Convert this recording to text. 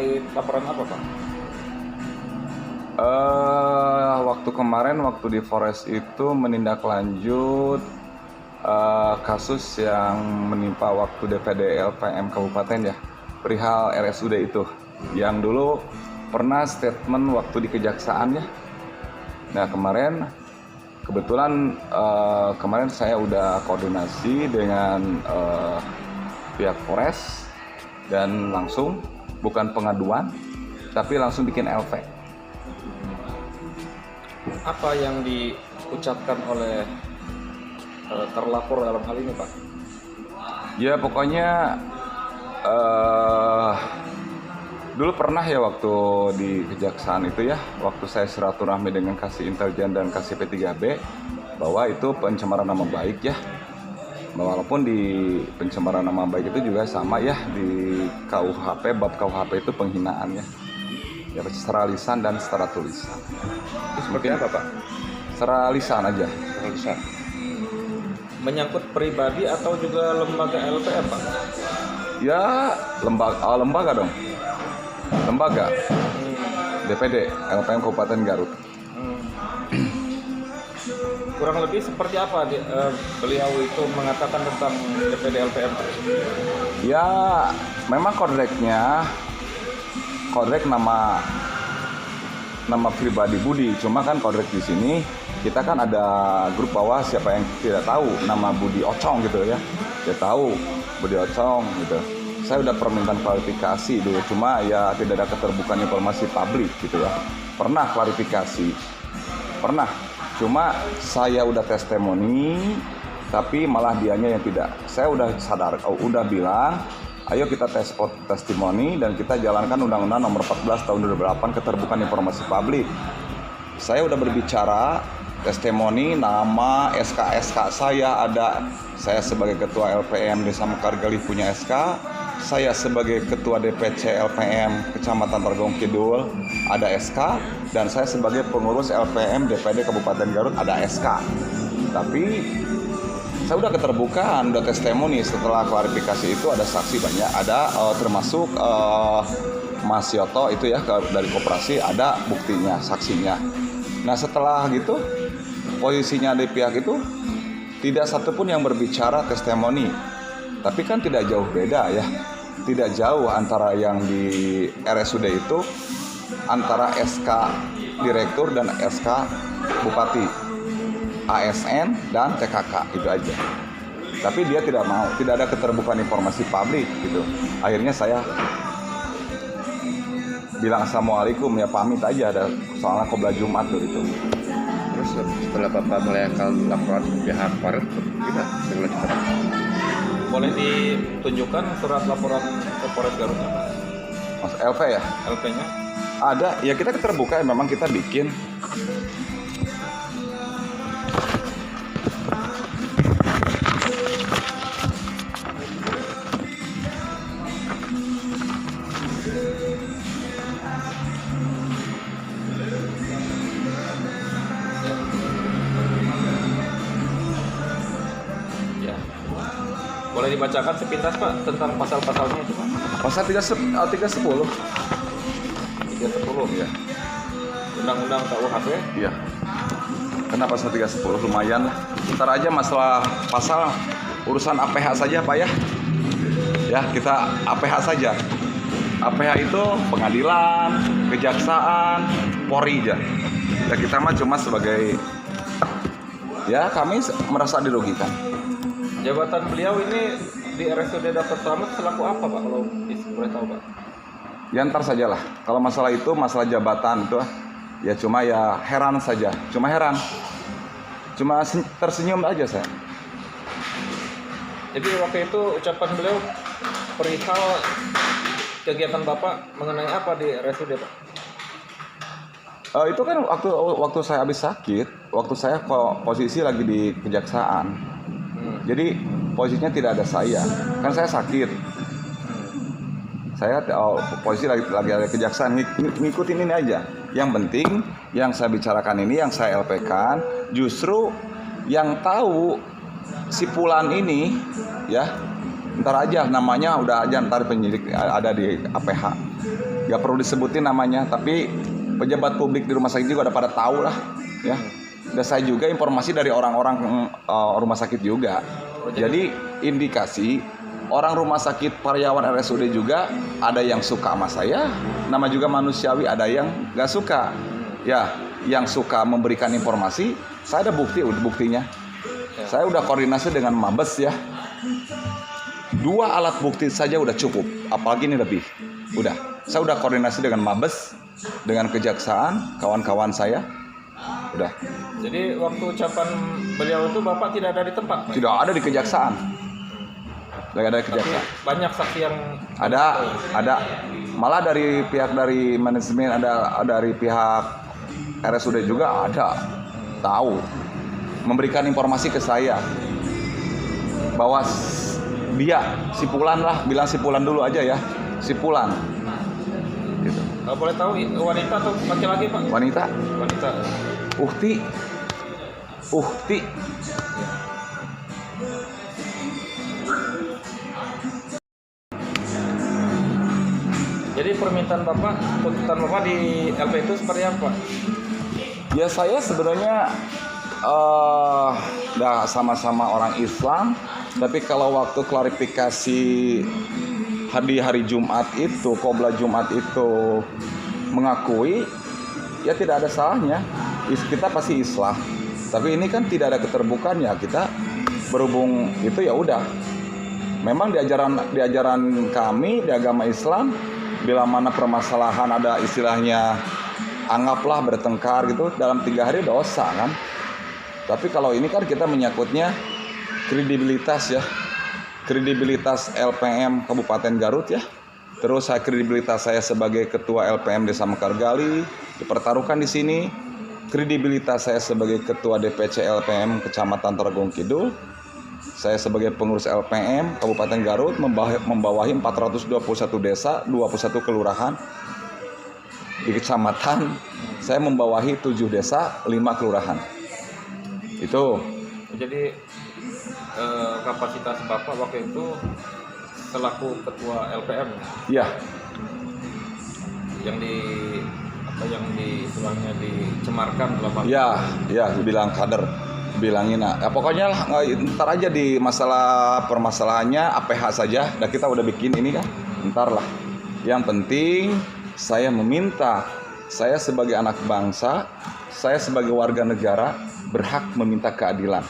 terkait laporan apa, Pak? Waktu kemarin waktu di Forest itu menindaklanjut kasus yang menimpa waktu DPD LPM Kabupaten ya, perihal RSUD itu, yang dulu pernah statement waktu di kejaksaan ya. Nah kemarin kebetulan kemarin saya udah koordinasi dengan pihak Polres dan langsung bukan pengaduan tapi langsung bikin LP. Apa yang diucapkan oleh terlapor dalam hal ini, Pak? Ya pokoknya dulu pernah ya waktu di kejaksaan itu ya, waktu saya silaturahmi dengan Kasih Intelijen dan Kasih P3B bahwa itu pencemaran nama baik ya. Walaupun di pencemaran nama baik itu juga sama ya, di KUHP, bab KUHP itu penghinaan ya. Ya secara lisan dan secara tulisan. Itu seperti apa, Pak? Secara lisan aja. Tulisan. Menyangkut pribadi atau juga lembaga LPM, Pak? Ya lembaga dong. Lembaga DPD LPM Kabupaten Garut. Kurang lebih seperti apa beliau itu mengatakan tentang DPD LPM, Pak? Ya memang kodrek nama pribadi Budi, cuma kan kodrek di sini kita kan ada grup bawah, siapa yang tidak tahu nama Budi Ocong gitu ya, dia tahu Budi Ocong gitu. Saya udah permintaan klarifikasi dulu, cuma ya tidak ada keterbukaan informasi publik gitu ya. Pernah klarifikasi, pernah, cuma saya udah testimoni tapi malah dianya yang tidak. Saya udah sadar, udah bilang ayo kita testimoni dan kita jalankan Undang-Undang Nomor 14 Tahun 2008 Keterbukaan Informasi Publik. Saya udah berbicara testimoni, nama, SK saya ada. Saya sebagai Ketua LPM Desa Mekargali punya SK. Saya sebagai Ketua DPC LPM Kecamatan Tarogong Kidul ada SK. Dan saya sebagai pengurus LPM DPD Kabupaten Garut ada SK. Tapi saya udah keterbukaan, udah testimoni. Setelah klarifikasi itu ada saksi banyak, ada termasuk Mas Yoto itu ya dari koperasi, ada buktinya, saksinya. Nah setelah gitu posisinya di pihak itu tidak satupun yang berbicara testimoni, tapi kan tidak jauh beda ya, tidak jauh antara yang di RSUD itu antara SK Direktur dan SK Bupati, ASN dan TKK itu aja. Tapi dia tidak mau, tidak ada keterbukaan informasi publik gitu. Akhirnya saya bilang assalamualaikum ya, pamit aja, ada soalnya qobla Jumat tuh itu. Terus setelah Bapak melayangkan laporan pihak Polres, gimana selanjutnya? Boleh ditunjukkan surat laporan ke Polres Garut, Pak? Mas LP ya? LP-nya? Ada, ya kita keterbukaan, memang kita bikin. Ya. Boleh dibacakan sepintas, Pak, tentang pasal-pasalnya itu, Pak? Pasal 310. 310 Ya. Undang-Undang KUHP. Iya. Kena pasal 310 lumayan lah. Ntar aja masalah pasal urusan APH saja Pak ya. Ya kita APH saja. APH itu pengadilan, kejaksaan, Polri aja. Ya kita mah cuma sebagai, ya kami merasa dirugikan. Jabatan beliau ini di RSUD Dr. Slamet selaku apa, Pak, kalau boleh tahu, Pak? Ya ntar sajalah. Kalau masalah itu, masalah jabatan itu ya cuma ya heran saja. Cuma heran. Cuma tersenyum aja saya. Jadi waktu itu ucapan beliau perihal kegiatan Bapak mengenai apa di RSUD, Pak? Itu kan waktu saya habis sakit, waktu saya posisi lagi di kejaksaan. Jadi posisinya tidak ada saya, kan saya sakit. Saya posisi lagi ada kejaksaan, ngikutin ini aja. Yang penting yang saya bicarakan ini, yang saya LP-kan, justru yang tahu si Pulan ini ya, Ntar aja namanya udah aja ntar penyidik ada di APH. Gak perlu disebutin namanya, tapi pejabat publik di rumah sakit juga udah pada tahu lah, ya. Dan saya juga informasi dari orang-orang rumah sakit juga. Jadi indikasi orang rumah sakit karyawan RSUD juga ada yang suka sama saya, nama juga manusiawi, ada yang gak suka. Ya, yang suka memberikan informasi, saya ada buktinya. Saya udah koordinasi dengan Mabes ya. 2 alat bukti saja udah cukup, apalagi ini lebih. Udah, saya udah koordinasi dengan Mabes, dengan kejaksaan, kawan-kawan saya. Udah. Jadi waktu ucapan beliau itu Bapak tidak ada di tempat, Pak? Tidak ada di kejaksaan. Lagi ada di kejaksaan. Tapi banyak saksi yang Ada. Malah dari pihak dari manajemen, ada dari pihak RSUD juga ada. Tahu. Memberikan informasi ke saya bahwa dia si Pulan lah, bilang si Pulan dulu aja ya. Si Pulan. Gitu. boleh tahu wanita atau laki-laki, Pak? Wanita. Wanita. Uhti. Jadi permintaan Bapak, tuntutan Bapak di LP itu seperti apa? Ya saya sebenarnya udah sama-sama orang Islam, tapi kalau waktu klarifikasi di hari Jumat itu, Qobla Jumat itu mengakui, ya tidak ada salahnya. Kita pasti islah. Tapi ini kan tidak ada keterbukaan ya, kita berhubung itu ya udah. Memang di ajaran kami di agama Islam, bila mana permasalahan ada istilahnya anggaplah bertengkar gitu, dalam 3 hari dosa kan. Tapi kalau ini kan kita menyangkutnya kredibilitas ya, kredibilitas LPM Kabupaten Garut ya. Terus kredibilitas saya sebagai ketua LPM Desa Mekargali dipertaruhkan di sini. Kredibilitas saya sebagai ketua DPC LPM Kecamatan Tarogong Kidul. Saya sebagai pengurus LPM Kabupaten Garut membawahi 421 desa, 21 kelurahan. Di kecamatan saya membawahi 7 desa, 5 kelurahan. Itu. Jadi kapasitas Bapak waktu itu selaku ketua LPM Iya. yang istilahnya dicemarkan dalam hal Ya, dibilang kader, bilangin ya pokoknya lah, ntar aja di permasalahannya APH saja, dan kita udah bikin ini kan, ntar lah. Yang penting saya meminta, saya sebagai anak bangsa, saya sebagai warga negara berhak meminta keadilan.